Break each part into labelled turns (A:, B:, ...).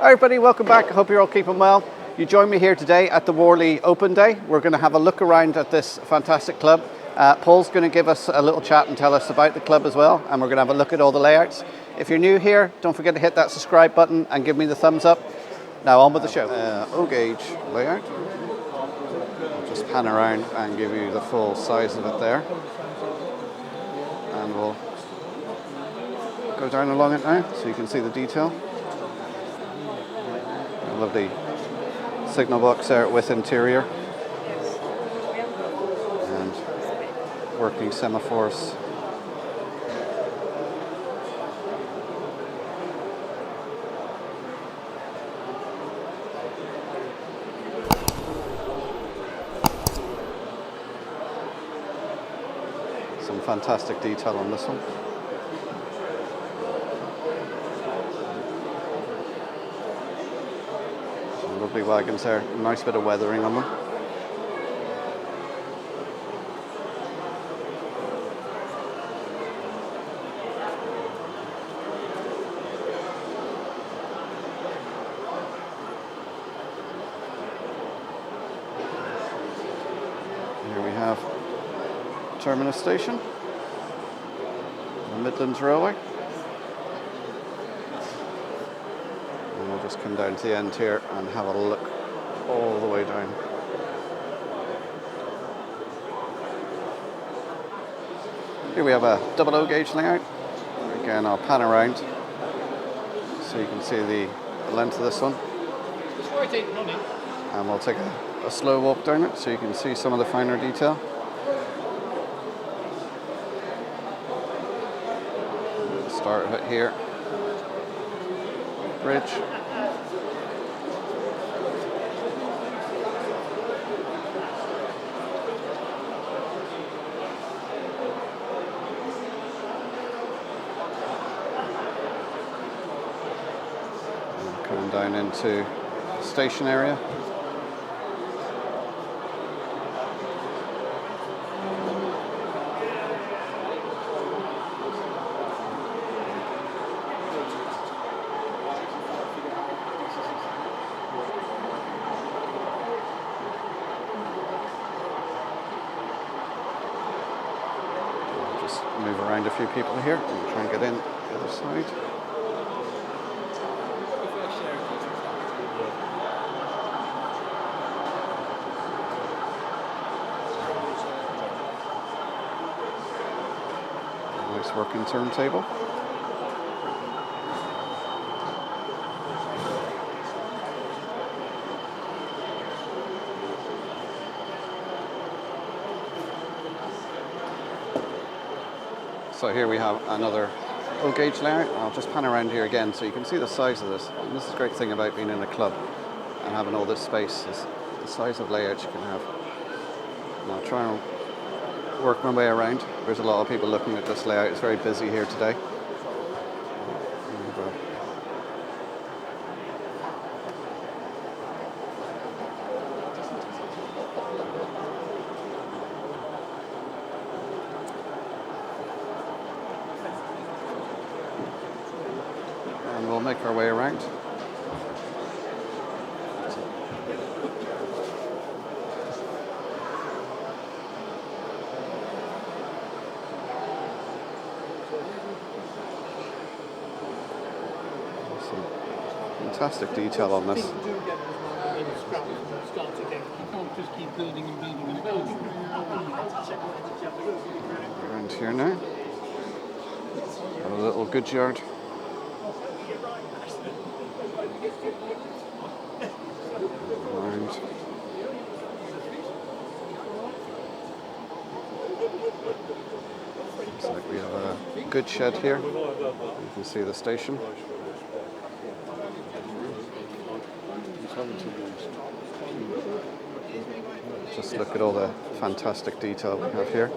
A: Hi everybody, welcome back. I hope you're all keeping well. You join me here today at the Warley Open Day. We're going to have a look around at this fantastic club. Paul's going to give us a little chat and tell us about the club as well, and we're going to have a look at all the layouts. If you're new here, don't forget to hit that subscribe button and give me the thumbs up. Now on with the show. O-gauge layout. I'll just pan around and give you the full size of it there. And we'll go down along it now so you can see the detail. A lovely signal box there with interior. And working semaphores. Some fantastic detail on this one. Some lovely wagons there, nice bit of weathering on them. Here we have terminus station, the Midlands Railway, and we'll just come down to the end here and have a look all the way down. Here we have a double O gauge layout. Again, I'll pan around so you can see the length of this one, and we'll take a slow walk down it so you can see some of the finer detail. Start of it here, bridge, and coming down into station area. Move around a few people here and try and get in the other side. Nice working turntable. So here we have another O-gauge layout. I'll just pan around here again so you can see the size of this. And this is the great thing about being in a club and having all this space is the size of layout you can have. And I'll try and work my way around. There's a lot of people looking at this layout. It's very busy here today. And we'll make our way around. Some fantastic detail on this. Around here now. Got a little goods yard. Around. Looks like we have a goods shed here. You can see the station. Just look at all the fantastic detail we have here.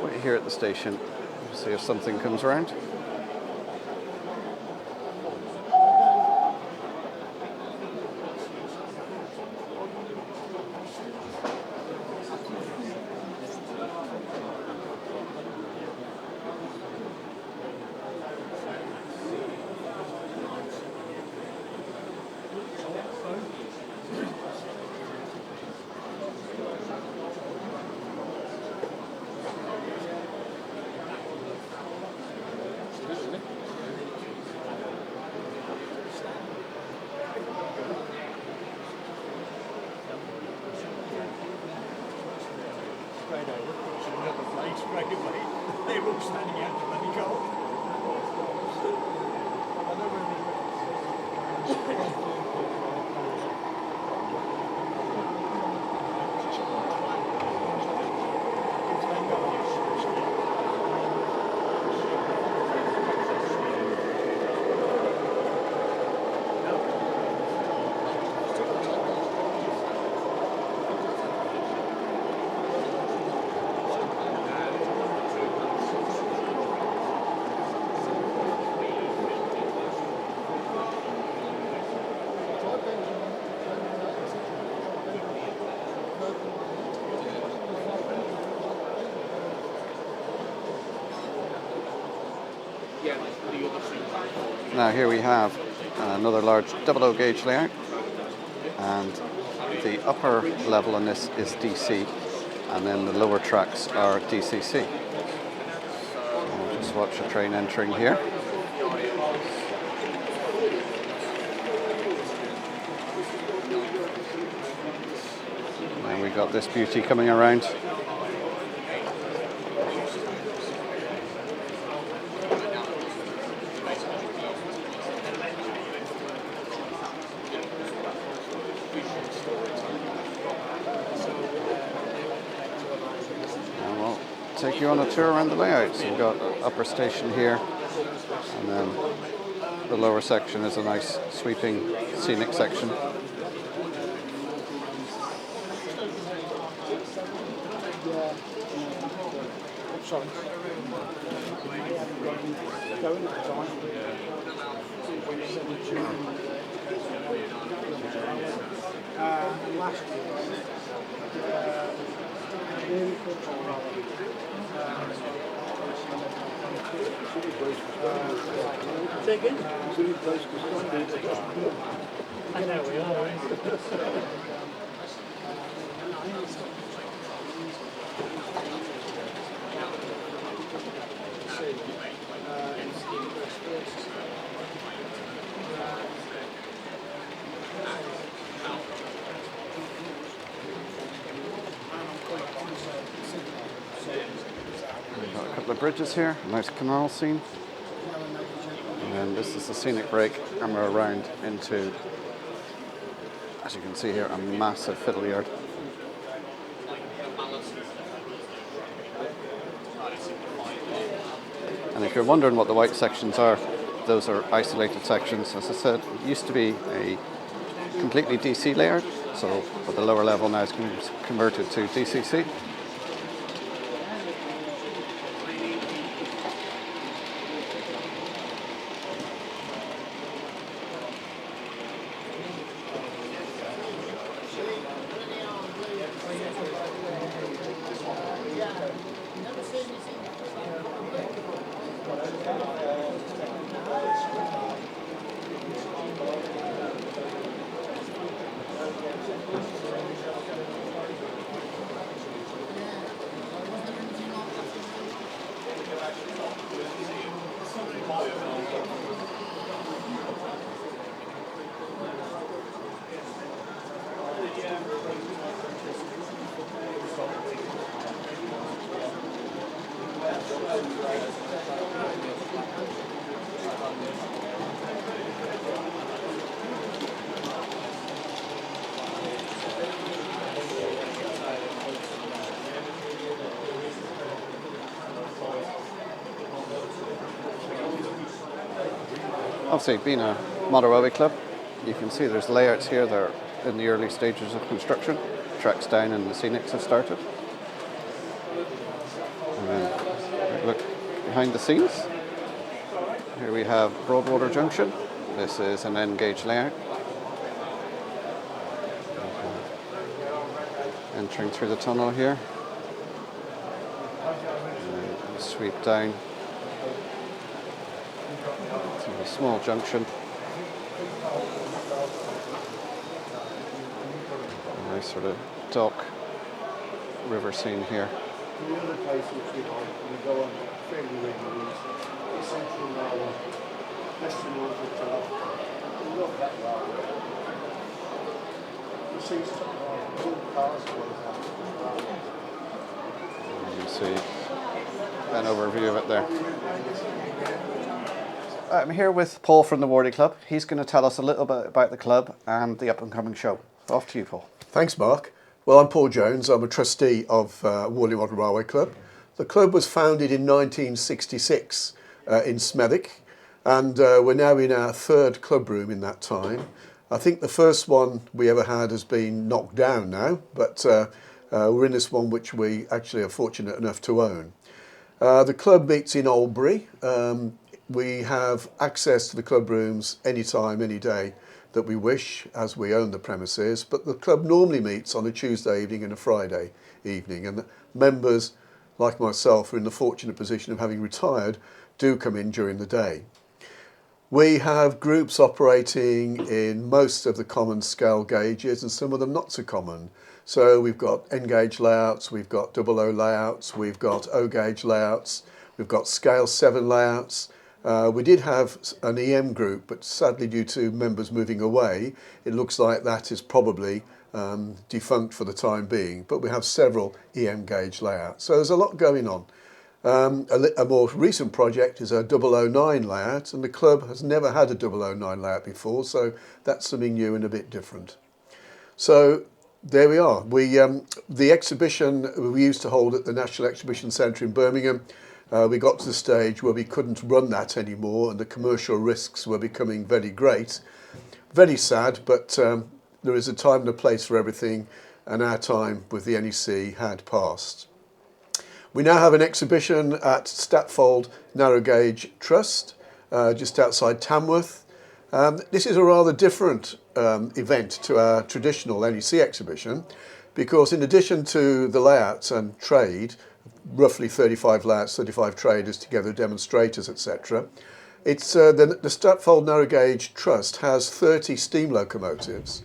A: Wait here at the station, see if something comes around.
B: They were all standing out the bloody cold.
A: Now here we have another large double O gauge layout, and the upper level on this is DC, and then the lower tracks are DCC. We'll just watch the train entering here. And we got this beauty coming around. Take you on a tour around the layout. So you've got the upper station here, and then the lower section is a nice sweeping scenic section.
B: I know we are.
A: We've got a couple of bridges here, a nice canal scene. And then this is the scenic break, and we're around into, as you can see here, a massive fiddle yard. And if you're wondering what the white sections are, those are isolated sections. As I said, it used to be a completely DC layout, so at the lower level now it's converted to DCC. Obviously, being a Model Railway Club, you can see there's layouts here that are in the early stages of construction. Tracks down and the scenics have started. Look behind the scenes. Here we have Broadwater Junction. This is an N gauge layout. Entering through the tunnel here. And we sweep down to a small junction. A nice sort of dock river scene here.
C: The other place which we go on fairly regularly is Central Railway, Western Norfolk to I love that railway. You see two cars going on.
A: You can see an overview of it there. I'm here with Paul from the Warley Club. He's going to tell us a little bit about the club and the up and coming show. Off to you, Paul.
C: Thanks, Mark. Well, I'm Paul Jones. I'm a trustee of Warley Model Railway Club. The club was founded in 1966 in Smethwick, and we're now in our third club room in that time. I think the first one we ever had has been knocked down now, but we're in this one which we actually are fortunate enough to own. The club meets in Albury. We have access to the club rooms anytime, any day that we wish, as we own the premises, but the club normally meets on a Tuesday evening and a Friday evening, and the members, like myself, are in the fortunate position of having retired, do come in during the day. We have groups operating in most of the common scale gauges and some of them not so common. So we've got N gauge layouts, we've got 00 layouts, we've got O gauge layouts, we've got scale 7 layouts. We did have an EM group, but sadly due to members moving away, it looks like that is probably defunct for the time being, but we have several EM gauge layouts. So there's a lot going on. A more recent project is a 009 layout, and the club has never had a 009 layout before, so that's something new and a bit different. So there we are. The exhibition we used to hold at the National Exhibition Centre in Birmingham, we got to the stage where we couldn't run that anymore and the commercial risks were becoming very great. Very sad, but there is a time and a place for everything, and our time with the NEC had passed. We now have an exhibition at Statfold Narrow Gauge Trust, just outside Tamworth. This is a rather different event to our traditional NEC exhibition, because in addition to the layouts and trade, roughly 35 layouts, 35 traders together, demonstrators, etc. It's the Statfold Narrow Gauge Trust has 30 steam locomotives,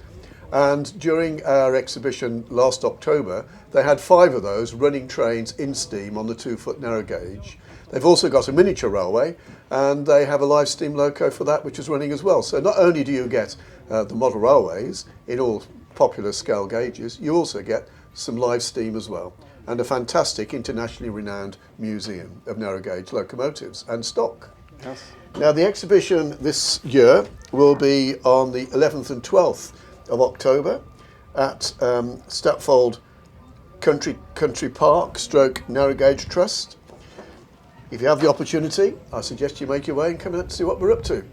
C: and during our exhibition last October they had 5 of those running trains in steam on the 2-foot narrow gauge. They've also got a miniature railway, and they have a live steam loco for that which is running as well. So not only do you get the model railways in all popular scale gauges, you also get some live steam as well, and a fantastic internationally renowned museum of narrow gauge locomotives and stock.
A: Yes.
C: Now the exhibition this year will be on the 11th and 12th of October at Statfold Country Park / Narrow Gauge Trust. If you have the opportunity, I suggest you make your way and come out and see what we're up to.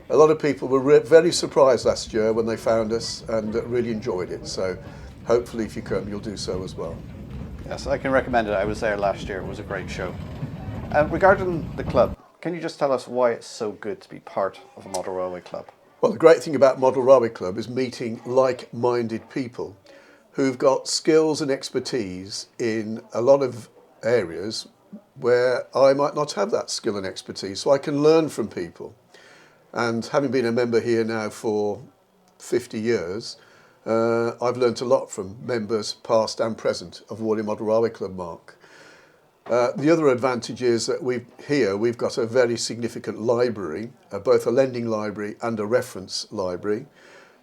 C: A lot of people were very surprised last year when they found us and really enjoyed it, so hopefully if you come you'll do so as well.
A: Yes, I can recommend it. I was there last year. It was a great show. Regarding the club, can you just tell us why it's so good to be part of a model railway club?
C: Well, the great thing about Model Railway Club is meeting like-minded people who've got skills and expertise in a lot of areas where I might not have that skill and expertise, so I can learn from people. And having been a member here now for 50 years, I've learnt a lot from members past and present of Warley Model Railway Club, Mark. The other advantage is that we've got a very significant library, both a lending library and a reference library.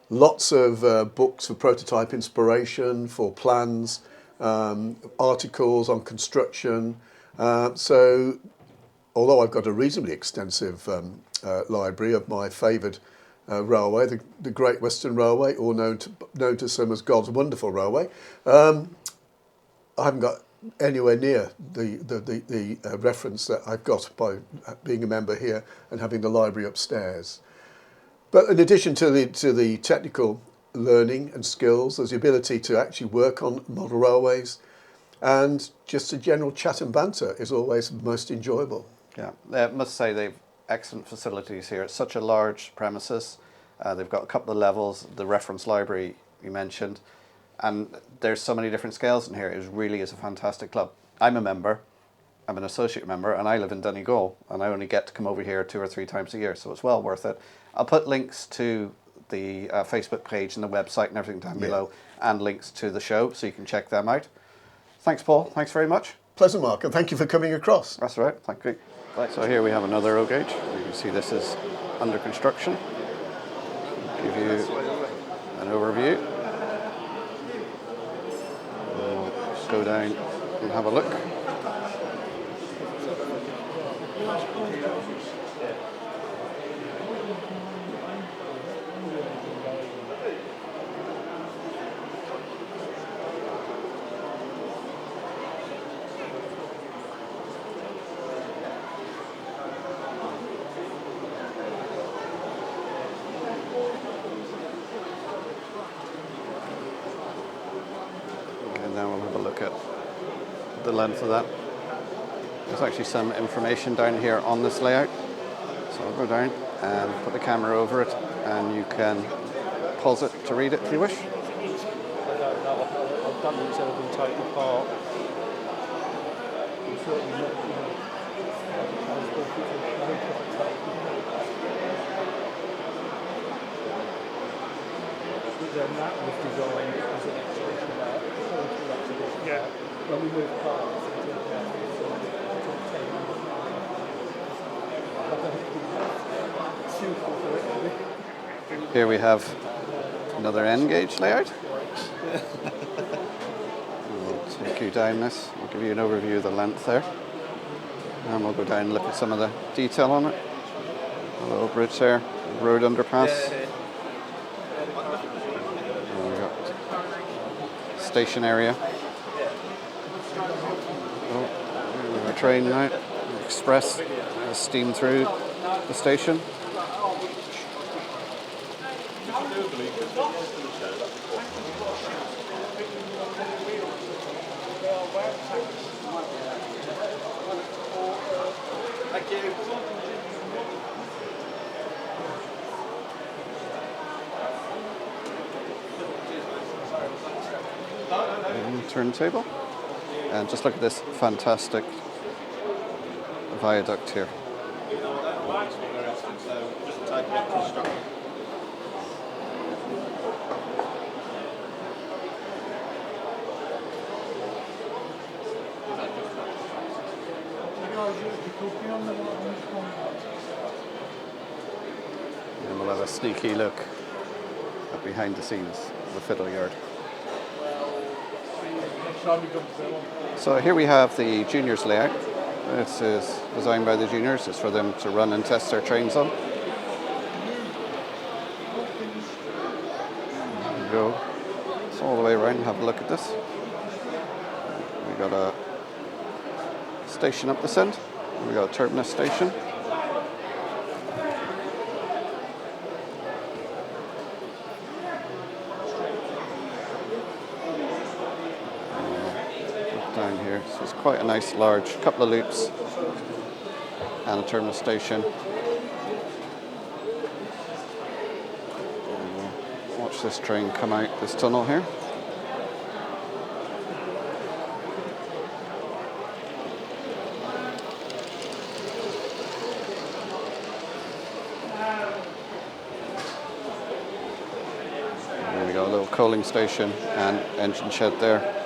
C: Lots of books for prototype inspiration, for plans, articles on construction. So although I've got a reasonably extensive library of my favoured railway, the Great Western Railway, or known to some as God's Wonderful Railway, I haven't got anywhere near the reference that I've got by being a member here and having the library upstairs. But in addition to the technical learning and skills, there's the ability to actually work on model railways and just a general chat and banter is always most enjoyable.
A: Yeah, I must say they've excellent facilities here. It's such a large premises. They've got a couple of levels, the reference library you mentioned, and there's so many different scales in here. It really is a fantastic club. I'm a member, I'm an associate member, and I live in Donegal, and I only get to come over here 2 or 3 times a year, so it's well worth it. I'll put links to the Facebook page and the website and everything down below, and links to the show, so you can check them out. Thanks, Paul. Thanks very much.
C: Pleasure, Mark, and thank you for coming across.
A: That's right. Thank you. Right, so here we have another row gauge. You can see this is under construction. Give you an overview. We'll go down and have a look. And now we'll have a look at the length of that. There's actually some information down here on this layout. So I'll go down and put the camera over it, and you can pause it to read it if you wish.
D: I don't know. I've done it instead of been taken apart. I'm certainly not, But then that was designed as an exhibition Yeah. When we moved past,
A: Here we have another N gauge layout. We'll take you down this. I'll give you an overview of the length there. And we'll go down and look at some of the detail on it. A little bridge there, road underpass. And we've got station area. Oh, we have a train now, express, steam through the station.
B: Thank you.
A: Turntable, and just look at this fantastic viaduct here. And we'll have a sneaky look at behind the scenes of the fiddle yard. So here we have the juniors layout. This is designed by the juniors. It's for them to run and test their trains on. There we go. So all the way around and have a look at this. We got a station up this end. We got a terminus station. Down here, so it's quite a nice large couple of loops and a terminus station. Watch this train come out this tunnel here. And we got a little coaling station and engine shed there.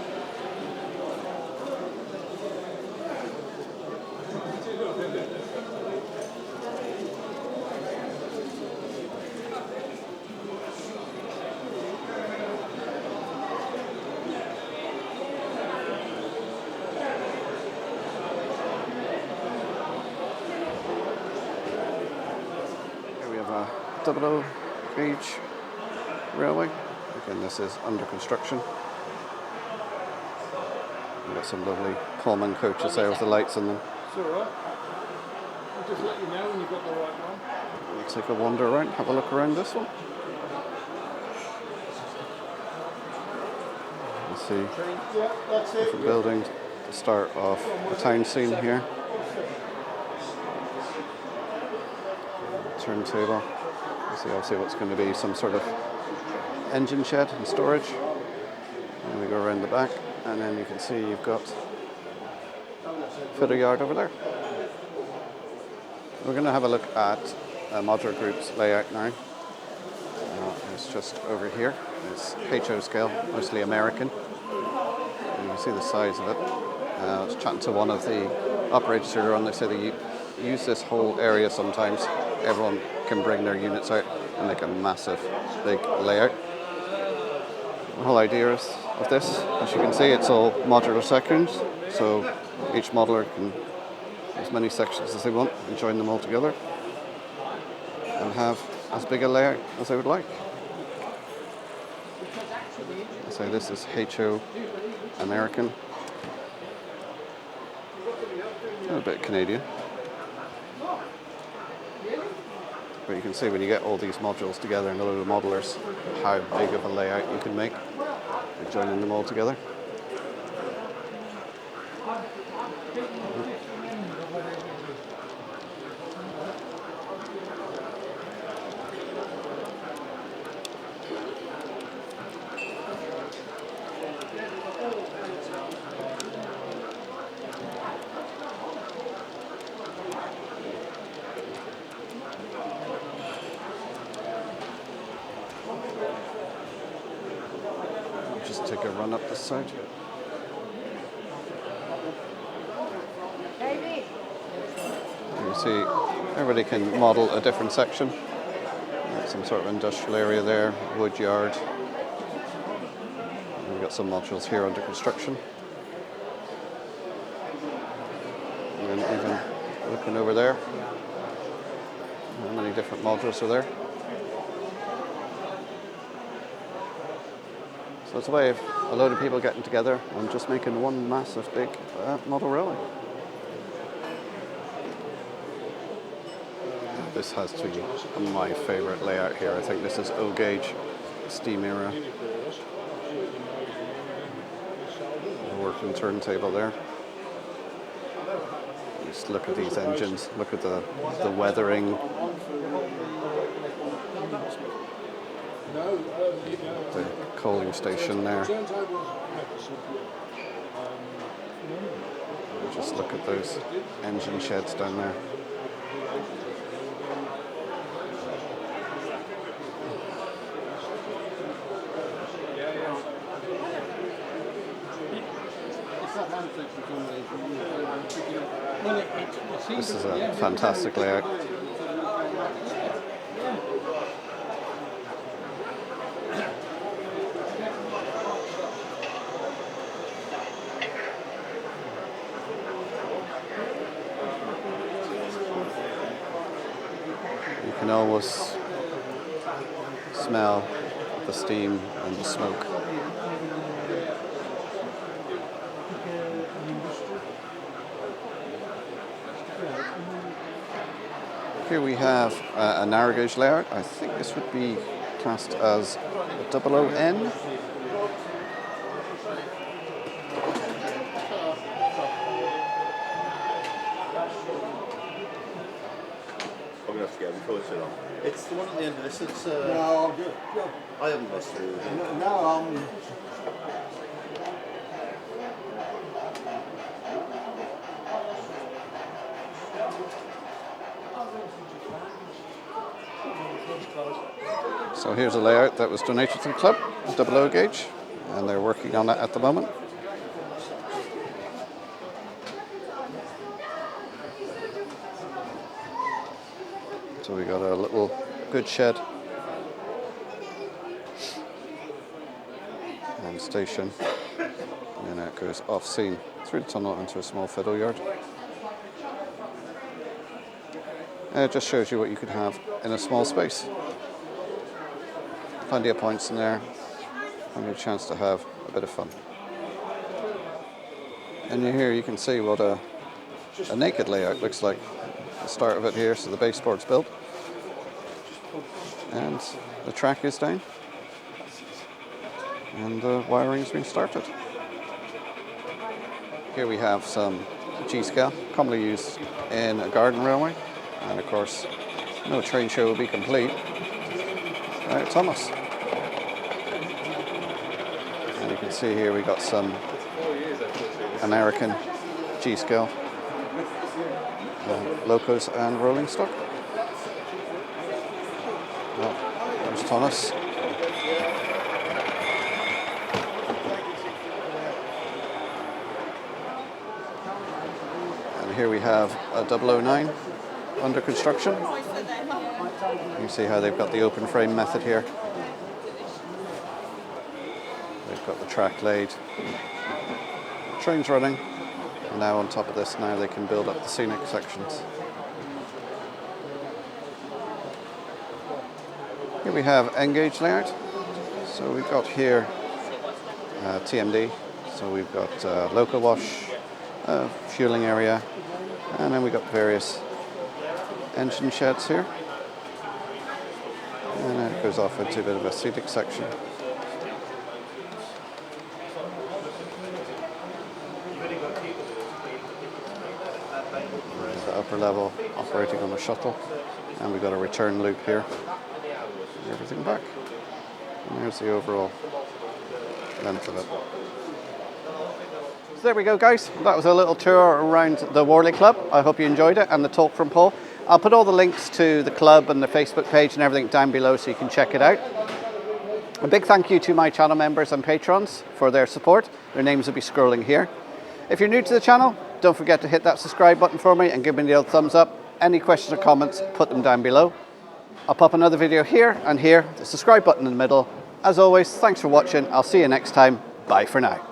A: Double gauge railway. Again, this is under construction. We've got some lovely Pullman coaches there with the lights in them.
D: It's alright. I'll just let you know when you've got the right one.
A: We'll take a wander around, have a look around this one. This see
C: Yeah, that's it.
A: different buildings. The start of the town scene here. Turntable. You see obviously what's going to be some sort of engine shed and storage. And we go around the back, and then you can see you've got fitter yard over there. We're going to have a look at Modular Group's layout now. It's just over here. It's HO scale, mostly American. And you can see the size of it. I was chatting to one of the operators earlier on. They said they use this whole area sometimes. Everyone can bring their units out and make a massive, big layout. The whole idea of this, as you can see, it's all modular sections. So each modeler can as many sections as they want and join them all together and have as big a layout as they would like. So this is HO American, a little bit Canadian. But you can see when you get all these modules together and a load of modelers, how big of a layout you can make by joining them all together. Just take a run up this side. You see, everybody can model a different section. Some sort of industrial area there, wood yard. And we've got some modules here under construction. And then even looking over there, how many different modules are there. So it's a way of a load of people getting together and just making one massive big model railway. This has to be my favourite layout here. I think this is O gauge, steam era. The working turntable there. Just look at these engines, look at the weathering. The coaling station there. Just look at those engine sheds down there. This is a fantastic layout. You can almost smell the steam and the smoke. Here we have a narrow gauge layout. I think this would be classed as a 00N.
E: I'm going to have to get them closer on. It's the one at the end of this. It's,
C: No, I'm good. No,
E: I haven't missed through.
C: no,
A: So here's a layout that was donated to the club, 00 gauge, and they're working on it at the moment. So we got a little goods shed and station, and then it goes off scene through the tunnel into a small fiddle yard. And it just shows you what you could have in a small space. Plenty of points in there, plenty of chance to have a bit of fun. And here you can see what a naked layout looks like. The start of it here, so the baseboard's built. And the track is down. And the wiring's been started. Here we have some G-scale, commonly used in a garden railway. And of course, no train show will be complete without Thomas. And you can see here we got some American G-scale locos and rolling stock. Well, there's Thomas. And here we have a 009 under construction. You can see how they've got the open frame method here. They've got the track laid. The train's running. And now on top of this, now they can build up the scenic sections. Here we have N-gauge layout. So we've got here TMD. So we've got local wash, fueling area, and then we've got various engine sheds here. And then it goes off into a bit of a scenic section. There's the upper level operating on the shuttle. And we've got a return loop here. Everything back. And there's the overall length of it. So there we go, guys. That was a little tour around the Warley Club. I hope you enjoyed it and the talk from Paul. I'll put all the links to the club and the Facebook page and everything down below so you can check it out. A big thank you to my channel members and patrons for their support. Their names will be scrolling here. If you're new to the channel, don't forget to hit that subscribe button for me and give me the old thumbs up. Any questions or comments, put them down below. I'll pop another video here and here, the subscribe button in the middle. As always, thanks for watching. I'll see you next time. Bye for now.